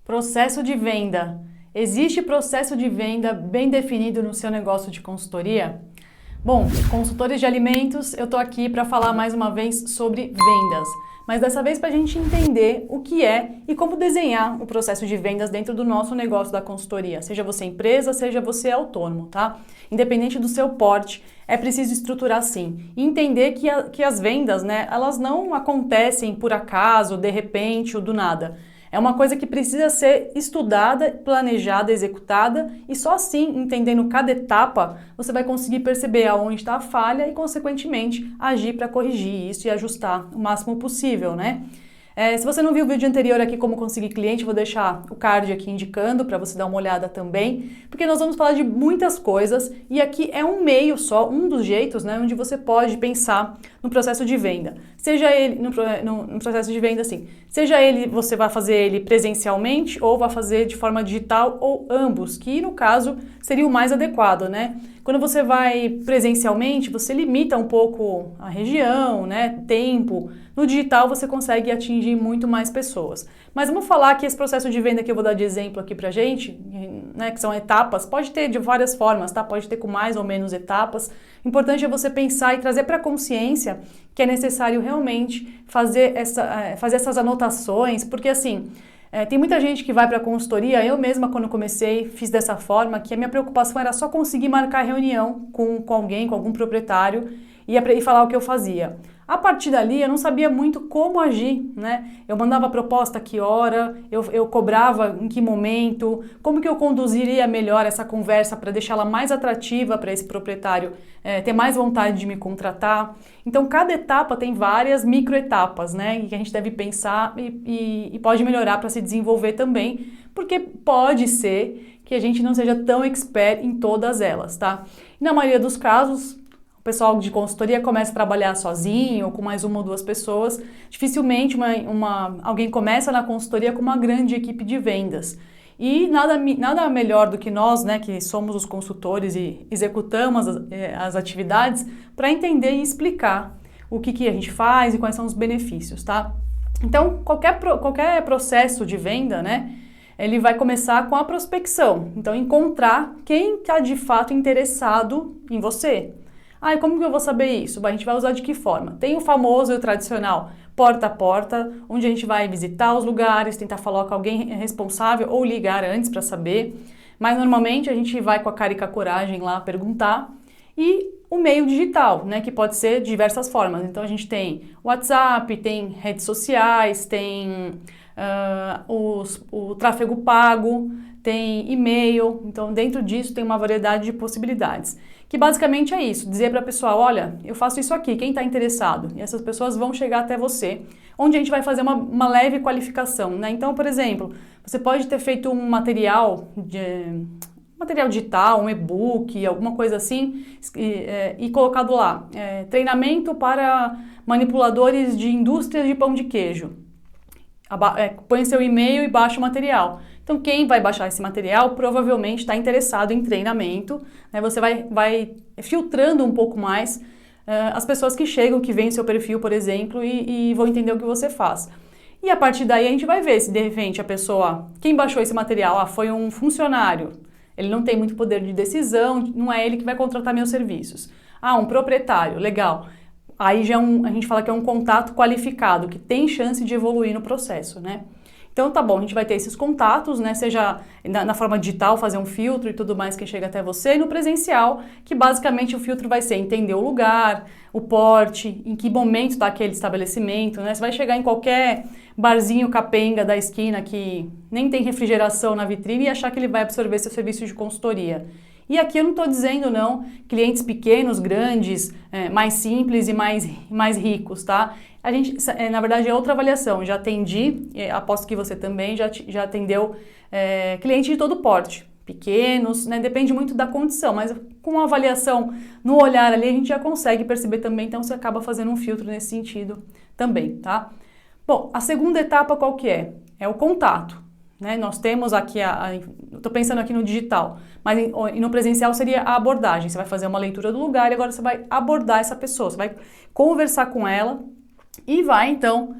Processo de venda. Existe processo de venda bem definido no seu negócio de consultoria? Bom, consultores de alimentos, eu estou aqui para falar mais uma vez sobre vendas, mas dessa vez para a gente entender o que é e como desenhar o processo de vendas dentro do nosso negócio da consultoria, seja você empresa, seja você autônomo, tá? Independente do seu porte, é preciso estruturar sim e entender que as vendas, né, elas não acontecem por acaso, de repente ou do nada. É uma coisa que precisa ser estudada, planejada, executada e só assim, entendendo cada etapa, você vai conseguir perceber aonde está a falha e, consequentemente, agir para corrigir isso e ajustar o máximo possível, né? Se você não viu o vídeo anterior aqui como conseguir cliente, vou deixar o card aqui indicando para você dar uma olhada também, porque nós vamos falar de muitas coisas e aqui é um meio só, um dos jeitos, né, onde você pode pensar no processo de venda. Seja ele no processo de venda assim, seja ele você vai fazer ele presencialmente ou vai fazer de forma digital ou ambos, que no caso seria o mais adequado, né? Quando você vai presencialmente, você limita um pouco a região, né, tempo. No digital você consegue atingir muito mais pessoas. Mas vamos falar que esse processo de venda que eu vou dar de exemplo aqui pra gente, né, que são etapas, pode ter de várias formas, tá? Pode ter com mais ou menos etapas. O importante é você pensar e trazer para a consciência que é necessário realmente fazer essas anotações, porque assim, tem muita gente que vai para a consultoria, eu mesma quando comecei fiz dessa forma, que a minha preocupação era só conseguir marcar reunião com alguém, com algum proprietário e falar o que eu fazia. A partir dali eu não sabia muito como agir, né? Eu mandava a proposta a que hora, eu cobrava em que momento, como que eu conduziria melhor essa conversa para deixá-la mais atrativa para esse proprietário ter mais vontade de me contratar. Então cada etapa tem várias microetapas, né? Que a gente deve pensar e pode melhorar para se desenvolver também, porque pode ser que a gente não seja tão expert em todas elas, tá? E na maioria dos casos, o pessoal de consultoria começa a trabalhar sozinho ou com mais uma ou duas pessoas. Dificilmente alguém começa na consultoria com uma grande equipe de vendas. E nada melhor do que nós, né, que somos os consultores e executamos as atividades, para entender e explicar o que a gente faz e quais são os benefícios, tá? Então, qualquer processo de venda, né, ele vai começar com a prospecção. Então, encontrar quem está de fato interessado em você. Ah, e como que eu vou saber isso? A gente vai usar de que forma? Tem o famoso e o tradicional porta a porta, onde a gente vai visitar os lugares, tentar falar com alguém responsável ou ligar antes para saber. Mas normalmente a gente vai com a cara e com a coragem lá perguntar. E o meio digital, né, que pode ser de diversas formas. Então a gente tem WhatsApp, tem redes sociais, tem o tráfego pago, tem e-mail. Então dentro disso tem uma variedade de possibilidades. Que basicamente é isso, dizer para a pessoa, olha, eu faço isso aqui, quem está interessado? E essas pessoas vão chegar até você, onde a gente vai fazer uma leve qualificação, né? Então, por exemplo, você pode ter feito um material digital, um e-book, alguma coisa assim, e colocado lá, treinamento para manipuladores de indústrias de pão de queijo. Põe seu e-mail e baixa o material. Então, quem vai baixar esse material provavelmente está interessado em treinamento, né? Você vai filtrando um pouco mais as pessoas que chegam, que veem seu perfil, por exemplo, e vão entender o que você faz. E a partir daí a gente vai ver se de repente a pessoa, quem baixou esse material, foi um funcionário, ele não tem muito poder de decisão, não é ele que vai contratar meus serviços. Um proprietário, legal. Aí já a gente fala que é um contato qualificado, que tem chance de evoluir no processo, né? Então tá bom, a gente vai ter esses contatos, né? Seja na forma digital, fazer um filtro e tudo mais que chega até você, e no presencial, que basicamente o filtro vai ser entender o lugar, o porte, em que momento está aquele estabelecimento, né? Você vai chegar em qualquer barzinho capenga da esquina que nem tem refrigeração na vitrine e achar que ele vai absorver seu serviço de consultoria. E aqui eu não estou dizendo, não, clientes pequenos, grandes, mais simples e mais ricos, tá? A gente, na verdade, é outra avaliação. Já atendi, aposto que você também já atendeu cliente de todo porte, pequenos, né? Depende muito da condição, mas com uma avaliação no olhar ali a gente já consegue perceber também, então você acaba fazendo um filtro nesse sentido também, tá? Bom, a segunda etapa qual que é? É o contato. Né? Nós temos aqui, estou pensando aqui no digital, mas no presencial seria a abordagem. Você vai fazer uma leitura do lugar e agora você vai abordar essa pessoa, você vai conversar com ela e vai então,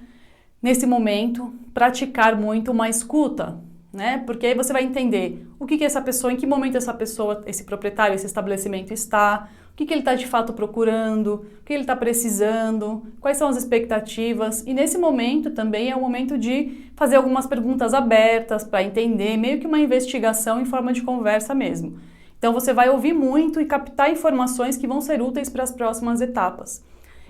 nesse momento, praticar muito uma escuta. né? Porque aí você vai entender o que essa pessoa, em que momento essa pessoa, esse proprietário, esse estabelecimento está, o que ele está de fato procurando, o que ele está precisando, quais são as expectativas. E nesse momento também é o momento de fazer algumas perguntas abertas para entender, meio que uma investigação em forma de conversa mesmo. Então você vai ouvir muito e captar informações que vão ser úteis para as próximas etapas.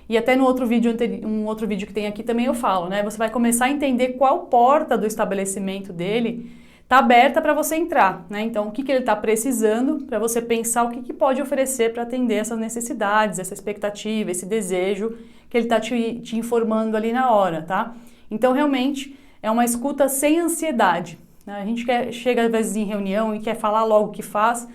E até no outro vídeo, um outro vídeo que tem aqui também eu falo, né? Você vai começar a entender qual porta do estabelecimento dele está aberta para você entrar, né? Então, o que ele está precisando para você pensar o que pode oferecer para atender essas necessidades, essa expectativa, esse desejo que ele está te informando ali na hora, tá? Então, realmente, é uma escuta sem ansiedade, né? A gente chega às vezes em reunião e quer falar logo o que faz,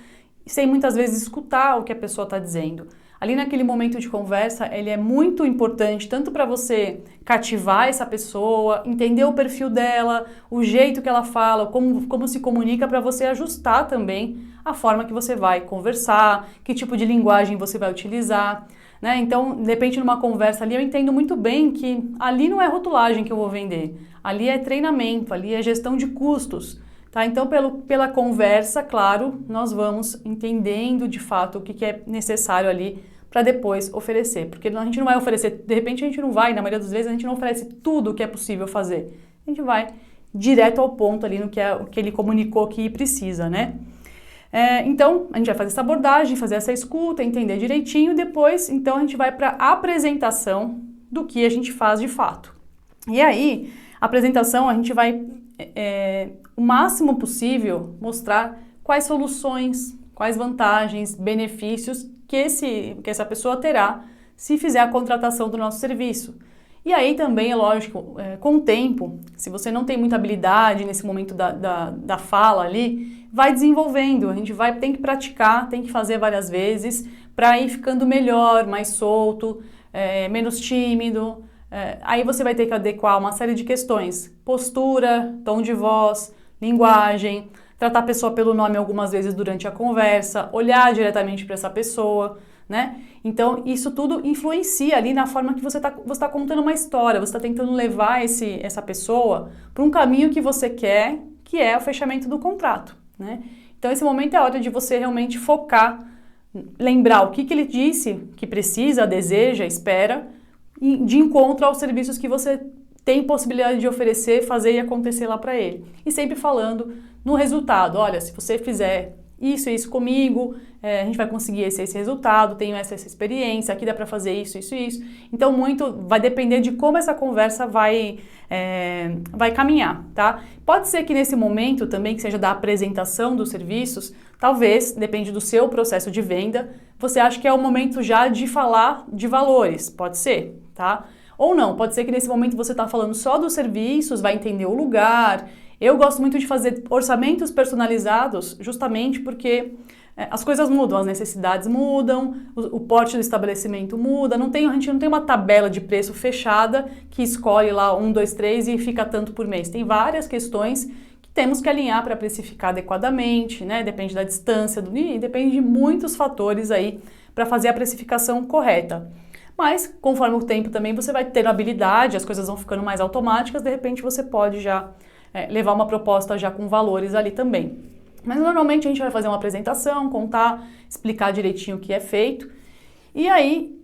sem muitas vezes escutar o que a pessoa está dizendo. Ali naquele momento de conversa, ele é muito importante tanto para você cativar essa pessoa, entender o perfil dela, o jeito que ela fala, como se comunica, para você ajustar também a forma que você vai conversar, que tipo de linguagem você vai utilizar, né? Então, de repente, numa conversa ali, eu entendo muito bem que ali não é rotulagem que eu vou vender, ali é treinamento, ali é gestão de custos. Tá? Então, pela conversa, claro, nós vamos entendendo de fato o que é necessário ali para depois oferecer. Porque a gente não vai oferecer, de repente a gente não vai, na maioria das vezes a gente não oferece tudo o que é possível fazer. A gente vai direto ao ponto ali no que, o que ele comunicou que precisa, né? Então, a gente vai fazer essa abordagem, fazer essa escuta, entender direitinho, depois, então, a gente vai para a apresentação do que a gente faz de fato. E aí, a apresentação, a gente vai o máximo possível mostrar quais soluções, quais vantagens, benefícios que essa pessoa terá se fizer a contratação do nosso serviço. E aí também, é lógico, com o tempo, se você não tem muita habilidade nesse momento da fala ali, vai desenvolvendo, a gente tem que praticar, tem que fazer várias vezes para ir ficando melhor, mais solto, menos tímido. Aí você vai ter que adequar uma série de questões, postura, tom de voz, linguagem, tratar a pessoa pelo nome algumas vezes durante a conversa, olhar diretamente para essa pessoa, né? Então, isso tudo influencia ali na forma que você tá contando uma história, você está tentando levar essa pessoa para um caminho que você quer, que é o fechamento do contrato, né? Então, esse momento é a hora de você realmente focar, lembrar o que ele disse, que precisa, deseja, espera, de encontro aos serviços que você tem possibilidade de oferecer, fazer e acontecer lá para ele. E sempre falando no resultado, olha, se você fizer isso e isso comigo, a gente vai conseguir esse resultado, tenho essa experiência, aqui dá para fazer isso. Então, muito vai depender de como essa conversa vai caminhar, tá? Pode ser que nesse momento também, que seja da apresentação dos serviços, talvez, depende do seu processo de venda, você acha que é o momento já de falar de valores, pode ser, tá? Ou não, pode ser que nesse momento você está falando só dos serviços, vai entender o lugar. Eu gosto muito de fazer orçamentos personalizados justamente porque as coisas mudam, as necessidades mudam, o porte do estabelecimento muda, a gente não tem uma tabela de preço fechada que escolhe lá 1, 2, 3 e fica tanto por mês. Tem várias questões que temos que alinhar para precificar adequadamente, né? Depende da distância, depende de muitos fatores aí para fazer a precificação correta. Mas, conforme o tempo também, você vai ter habilidade, as coisas vão ficando mais automáticas, de repente você pode já levar uma proposta já com valores ali também. Mas normalmente a gente vai fazer uma apresentação, contar, explicar direitinho o que é feito, e aí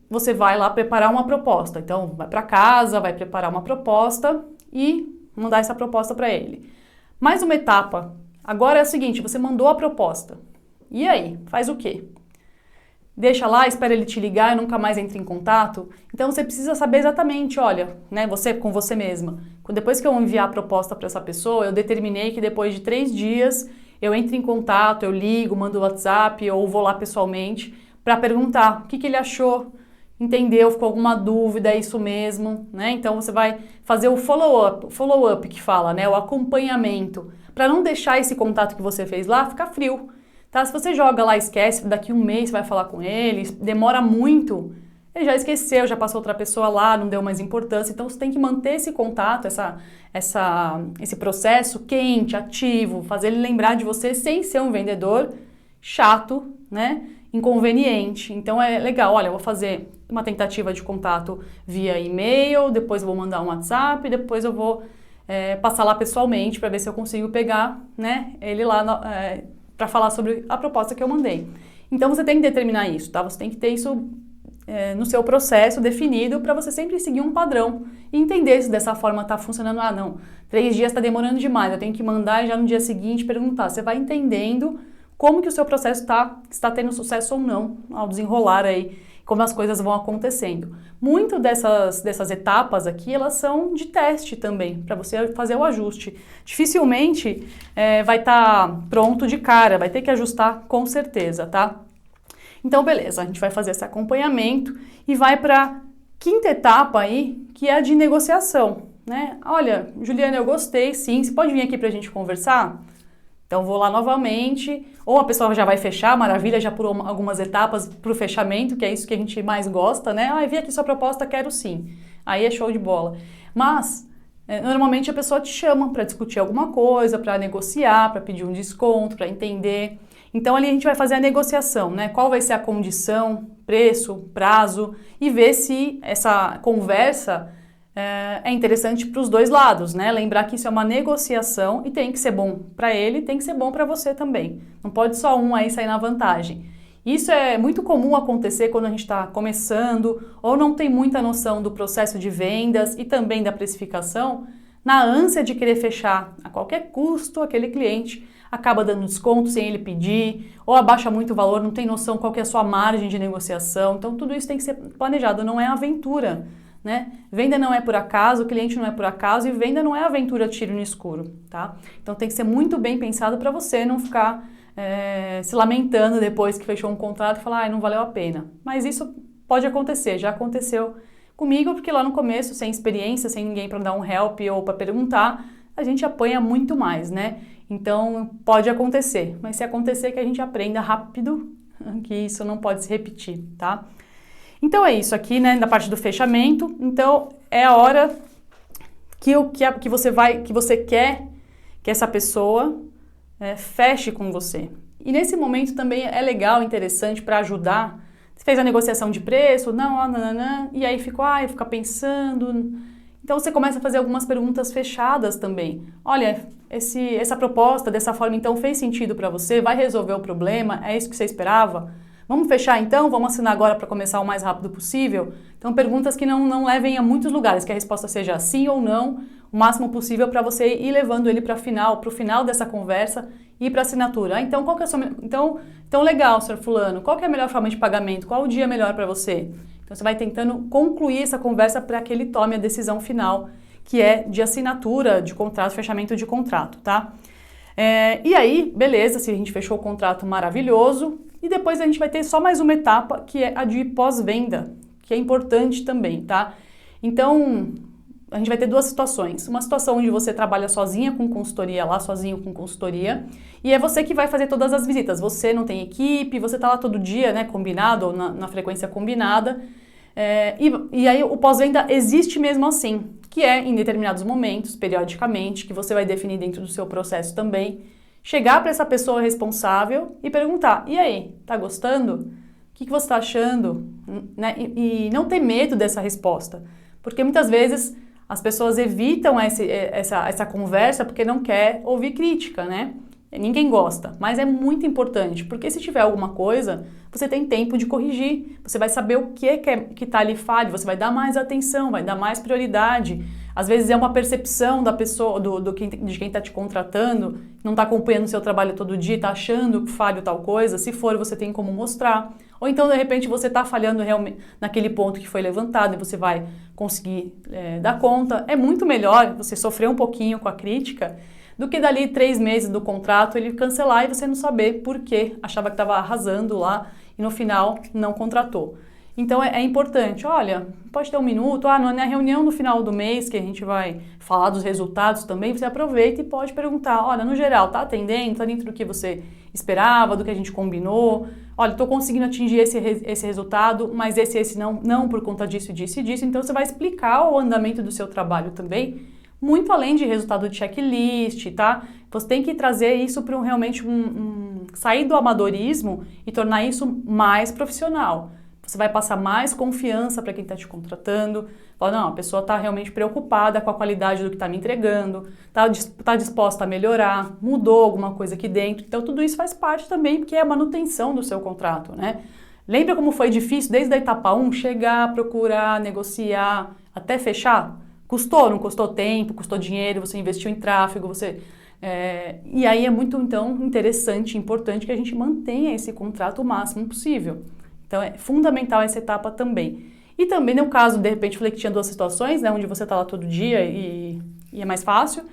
você vai lá preparar uma proposta. Então, vai para casa, vai preparar uma proposta e mandar essa proposta para ele. Mais uma etapa, agora é o seguinte, você mandou a proposta, e aí, faz o quê? Deixa lá, espera ele te ligar e nunca mais entra em contato. Então você precisa saber exatamente, olha, né, você com você mesma. Depois que eu enviar a proposta para essa pessoa, eu determinei que depois de 3 dias eu entro em contato, eu ligo, mando WhatsApp ou vou lá pessoalmente para perguntar o que ele achou, entendeu, ficou alguma dúvida, é isso mesmo, né? Então você vai fazer o follow-up que fala, né, o acompanhamento, para não deixar esse contato que você fez lá ficar frio. Tá? Se você joga lá, esquece, daqui 1 mês você vai falar com ele, demora muito, ele já esqueceu, já passou outra pessoa lá, não deu mais importância. Então você tem que manter esse contato, esse processo quente, ativo, fazer ele lembrar de você sem ser um vendedor chato, né? Inconveniente. Então é legal, olha, eu vou fazer uma tentativa de contato via e-mail, depois eu vou mandar um WhatsApp, depois eu vou passar lá pessoalmente para ver se eu consigo pegar, né, ele lá para falar sobre a proposta que eu mandei. Então você tem que determinar isso, tá? Você tem que ter isso no seu processo definido para você sempre seguir um padrão e entender se dessa forma está funcionando. Ah, não, 3 dias está demorando demais, eu tenho que mandar e já no dia seguinte perguntar. Você vai entendendo como que o seu processo está tendo sucesso ou não ao desenrolar aí, como as coisas vão acontecendo. Muito dessas etapas aqui, elas são de teste também, para você fazer o ajuste. Dificilmente vai estar pronto de cara, vai ter que ajustar com certeza, tá? Então, beleza, a gente vai fazer esse acompanhamento e vai para a 5ª etapa aí, que é a de negociação, né? Olha, Juliana, eu gostei, sim, você pode vir aqui para a gente conversar? Então, vou lá novamente, ou a pessoa já vai fechar, maravilha, já pulou algumas etapas para o fechamento, que é isso que a gente mais gosta, né? Ah, vi aqui sua proposta, quero sim. Aí é show de bola. Mas, normalmente a pessoa te chama para discutir alguma coisa, para negociar, para pedir um desconto, para entender. Então, ali a gente vai fazer a negociação, né? Qual vai ser a condição, preço, prazo, e ver se essa conversa é interessante para os dois lados, né? Lembrar que isso é uma negociação e tem que ser bom para ele, tem que ser bom para você também. Não pode só um aí sair na vantagem. Isso é muito comum acontecer quando a gente está começando ou não tem muita noção do processo de vendas e também da precificação. Na ânsia de querer fechar a qualquer custo, aquele cliente acaba dando desconto sem ele pedir, ou abaixa muito o valor, não tem noção qual que é a sua margem de negociação. Então, tudo isso tem que ser planejado, não é aventura. Né? Venda não é por acaso, cliente não é por acaso e venda não é aventura tiro no escuro, tá? Então tem que ser muito bem pensado para você não ficar se lamentando depois que fechou um contrato e falar, não valeu a pena. Mas isso pode acontecer, já aconteceu comigo, porque lá no começo, sem experiência, sem ninguém para dar um help ou para perguntar, a gente apanha muito mais, né? Então pode acontecer, mas se acontecer que a gente aprenda rápido, que isso não pode se repetir, tá? Então é isso aqui, né, da parte do fechamento. Então é a hora que você quer que essa pessoa feche com você. E nesse momento também é legal, interessante para ajudar. Você fez a negociação de preço, e aí fica pensando. Então você começa a fazer algumas perguntas fechadas também. Olha, essa proposta dessa forma então fez sentido para você? Vai resolver o problema? É isso que você esperava? Vamos fechar então? Vamos assinar agora para começar o mais rápido possível? Então, perguntas que não levem a muitos lugares, que a resposta seja sim ou não, o máximo possível para você ir levando ele para o final dessa conversa e para a assinatura. Então, qual que é a sua... Então, legal, senhor fulano, qual que é a melhor forma de pagamento? Qual o dia melhor para você? Então, você vai tentando concluir essa conversa para que ele tome a decisão final, que é de assinatura de contrato, fechamento de contrato, tá? E aí, beleza, se a gente fechou o contrato, maravilhoso. E depois a gente vai ter só mais uma etapa, que é a de pós-venda, que é importante também, tá? Então, a gente vai ter 2 situações. Uma situação onde você trabalha sozinha com consultoria, lá sozinho com consultoria, e é você que vai fazer todas as visitas. Você não tem equipe, você tá lá todo dia, né, combinado, ou na frequência combinada. E aí o pós-venda existe mesmo assim, que é em determinados momentos, periodicamente, que você vai definir dentro do seu processo também, chegar para essa pessoa responsável e perguntar, e aí, tá gostando? O que você está achando? Né? E não ter medo dessa resposta, porque muitas vezes as pessoas evitam essa conversa porque não quer ouvir crítica, né? Ninguém gosta, mas é muito importante, porque se tiver alguma coisa, você tem tempo de corrigir, você vai saber o que está ali falho, você vai dar mais atenção, vai dar mais prioridade. Às vezes é uma percepção da pessoa, de quem está te contratando, não está acompanhando o seu trabalho todo dia, está achando que falho tal coisa, se for, você tem como mostrar. Ou então, de repente, você está falhando realmente naquele ponto que foi levantado e você vai conseguir dar conta. É muito melhor você sofrer um pouquinho com a crítica do que dali 3 meses do contrato ele cancelar e você não saber por quê, achava que estava arrasando lá e no final não contratou. Então é importante, olha, pode ter um minuto, na reunião no final do mês que a gente vai falar dos resultados também, você aproveita e pode perguntar, olha, no geral, tá atendendo, tá dentro do que você esperava, do que a gente combinou, olha, estou conseguindo atingir esse resultado, mas esse não por conta disso, disso e disso, então você vai explicar o andamento do seu trabalho também, muito além de resultado de checklist, tá? Você tem que trazer isso para realmente sair do amadorismo e tornar isso mais profissional. Você vai passar mais confiança para quem está te contratando, Fala, não, a pessoa está realmente preocupada com a qualidade do que está me entregando, está disposta a melhorar, mudou alguma coisa aqui dentro. Então, tudo isso faz parte também, porque é a manutenção do seu contrato, né? Lembra como foi difícil, desde a etapa 1, chegar, procurar, negociar, até fechar? Custou, não custou tempo, custou dinheiro, você investiu em tráfego, e aí é muito, então, interessante, importante que a gente mantenha esse contrato o máximo possível. Então, é fundamental essa etapa também. E também no caso, de repente, falei que tinha duas situações, né, onde você está lá todo dia e é mais fácil.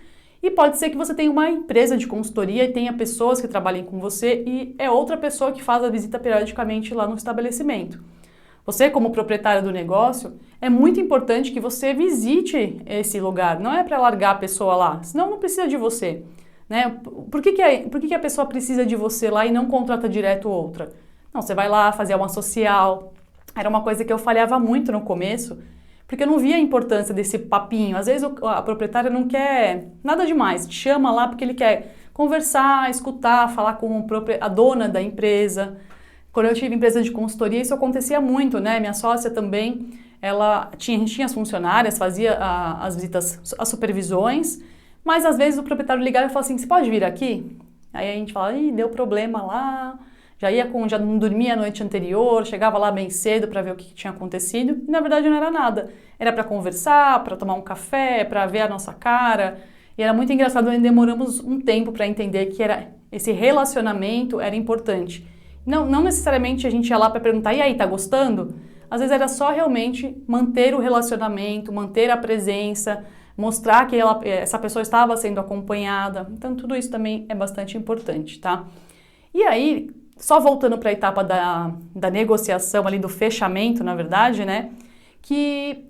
E pode ser que você tenha uma empresa de consultoria e tenha pessoas que trabalhem com você e é outra pessoa que faz a visita periodicamente lá no estabelecimento. Você, como proprietário do negócio, é muito importante que você visite esse lugar. Não é para largar a pessoa lá, senão não precisa de você. Né? Por que a pessoa precisa de você lá e não contrata direto outra? Não, você vai lá fazer uma social. Era uma coisa que eu falhava muito no começo, porque eu não via a importância desse papinho. Às vezes a proprietária não quer nada demais, te chama lá porque ele quer conversar, escutar, falar com a dona da empresa. Quando eu tive empresa de consultoria, isso acontecia muito, né? Minha sócia também, a gente tinha as funcionárias, fazia as visitas, as supervisões, mas às vezes o proprietário ligava e falava assim, você pode vir aqui? Aí a gente fala, ih, deu problema lá... Já não dormia a noite anterior, chegava lá bem cedo para ver o que tinha acontecido, e na verdade não era nada. Era para conversar, para tomar um café, para ver a nossa cara. E era muito engraçado, nós demoramos um tempo para entender que esse relacionamento era importante. Não necessariamente a gente ia lá para perguntar, e aí, tá gostando? Às vezes era só realmente manter o relacionamento, manter a presença, mostrar que essa pessoa estava sendo acompanhada. Então tudo isso também é bastante importante, tá? E aí, só voltando para a etapa da negociação, ali do fechamento, na verdade, né? Que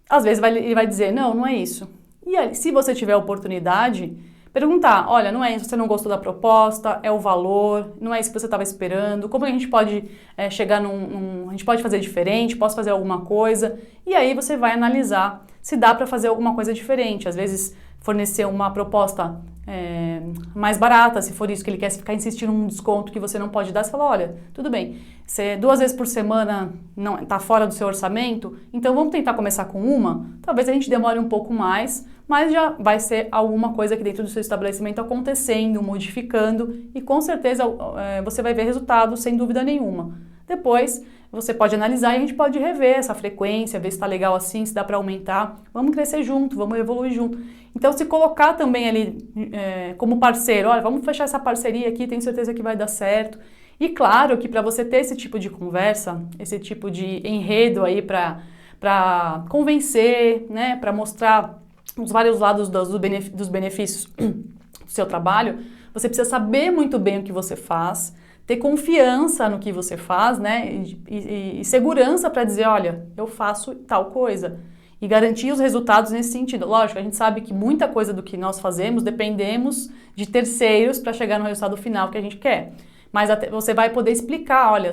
às vezes ele vai dizer, não é isso. E aí, se você tiver a oportunidade, perguntar, olha, não é isso, você não gostou da proposta, é o valor, não é isso que você estava esperando, como a gente pode chegar a gente pode fazer diferente, posso fazer alguma coisa? E aí você vai analisar se dá para fazer alguma coisa diferente. Às vezes, fornecer uma proposta mais barata, se for isso que ele quer, se ficar insistindo num desconto que você não pode dar, você fala, olha, tudo bem, se 2 vezes por semana não está fora do seu orçamento, então vamos tentar começar com uma, talvez a gente demore um pouco mais, mas já vai ser alguma coisa aqui dentro do seu estabelecimento acontecendo, modificando, e com certeza você vai ver resultados sem dúvida nenhuma. Depois, você pode analisar e a gente pode rever essa frequência, ver se está legal assim, se dá para aumentar. Vamos crescer junto, vamos evoluir junto. Então, se colocar também ali como parceiro, olha, vamos fechar essa parceria aqui, tenho certeza que vai dar certo. E claro que para você ter esse tipo de conversa, esse tipo de enredo aí para convencer, né, para mostrar os vários lados dos benefícios do seu trabalho, você precisa saber muito bem o que você faz, ter confiança no que você faz, né, e segurança para dizer, olha, eu faço tal coisa, e garantir os resultados nesse sentido. Lógico, a gente sabe que muita coisa do que nós fazemos dependemos de terceiros para chegar no resultado final que a gente quer, mas você vai poder explicar, olha,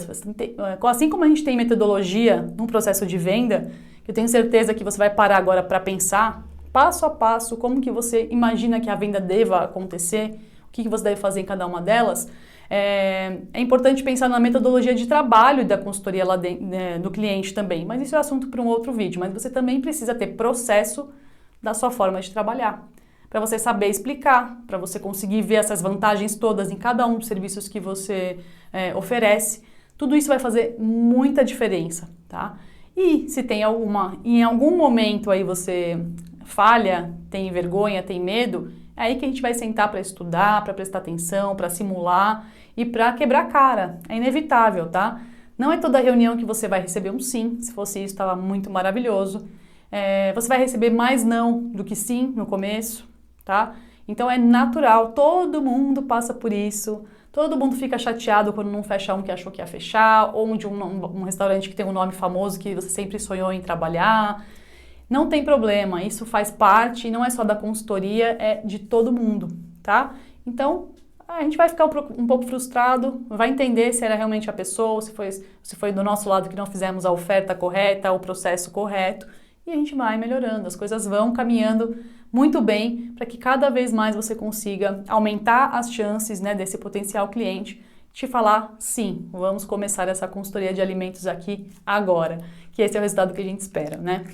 assim como a gente tem metodologia no processo de venda, eu tenho certeza que você vai parar agora para pensar, passo a passo, como que você imagina que a venda deva acontecer, o que você deve fazer em cada uma delas. É importante pensar na metodologia de trabalho da consultoria lá do cliente também, mas isso é assunto para um outro vídeo, mas você também precisa ter processo da sua forma de trabalhar, para você saber explicar, para você conseguir ver essas vantagens todas em cada um dos serviços que você oferece. Tudo isso vai fazer muita diferença, tá? E se tem em algum momento aí você falha, tem vergonha, tem medo, é aí que a gente vai sentar para estudar, para prestar atenção, para simular e para quebrar a cara. É inevitável, tá? Não é toda reunião que você vai receber um sim. Se fosse isso, estava muito maravilhoso. Você vai receber mais não do que sim no começo, tá? Então é natural, todo mundo passa por isso. Todo mundo fica chateado quando não fecha um que achou que ia fechar, ou de um restaurante que tem um nome famoso que você sempre sonhou em trabalhar. Não tem problema, isso faz parte, não é só da consultoria, é de todo mundo, tá? Então, a gente vai ficar um pouco frustrado, vai entender se era realmente a pessoa, se foi do nosso lado que não fizemos a oferta correta, o processo correto, e a gente vai melhorando, as coisas vão caminhando muito bem para que cada vez mais você consiga aumentar as chances, né, desse potencial cliente te falar, sim, vamos começar essa consultoria de alimentos aqui agora, que esse é o resultado que a gente espera, né?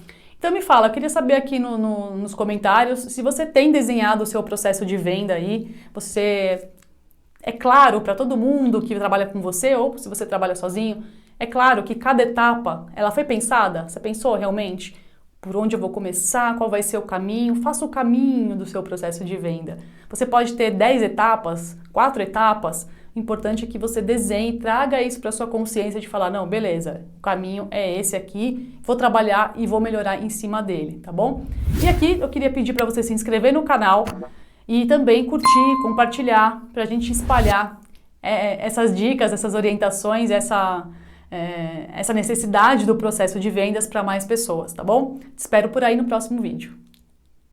Então me fala, eu queria saber aqui nos comentários se você tem desenhado o seu processo de venda aí, você é claro para todo mundo que trabalha com você ou se você trabalha sozinho, é claro que cada etapa, ela foi pensada? Você pensou realmente? Por onde eu vou começar? Qual vai ser o caminho? Faça o caminho do seu processo de venda. Você pode ter 10 etapas, 4 etapas. O importante é que você desenhe, traga isso para sua consciência de falar, não, beleza, o caminho é esse aqui, vou trabalhar e vou melhorar em cima dele, tá bom? E aqui eu queria pedir para você se inscrever no canal e também curtir, compartilhar, para a gente espalhar essas dicas, essas orientações, essa necessidade do processo de vendas para mais pessoas, tá bom? Te espero por aí no próximo vídeo.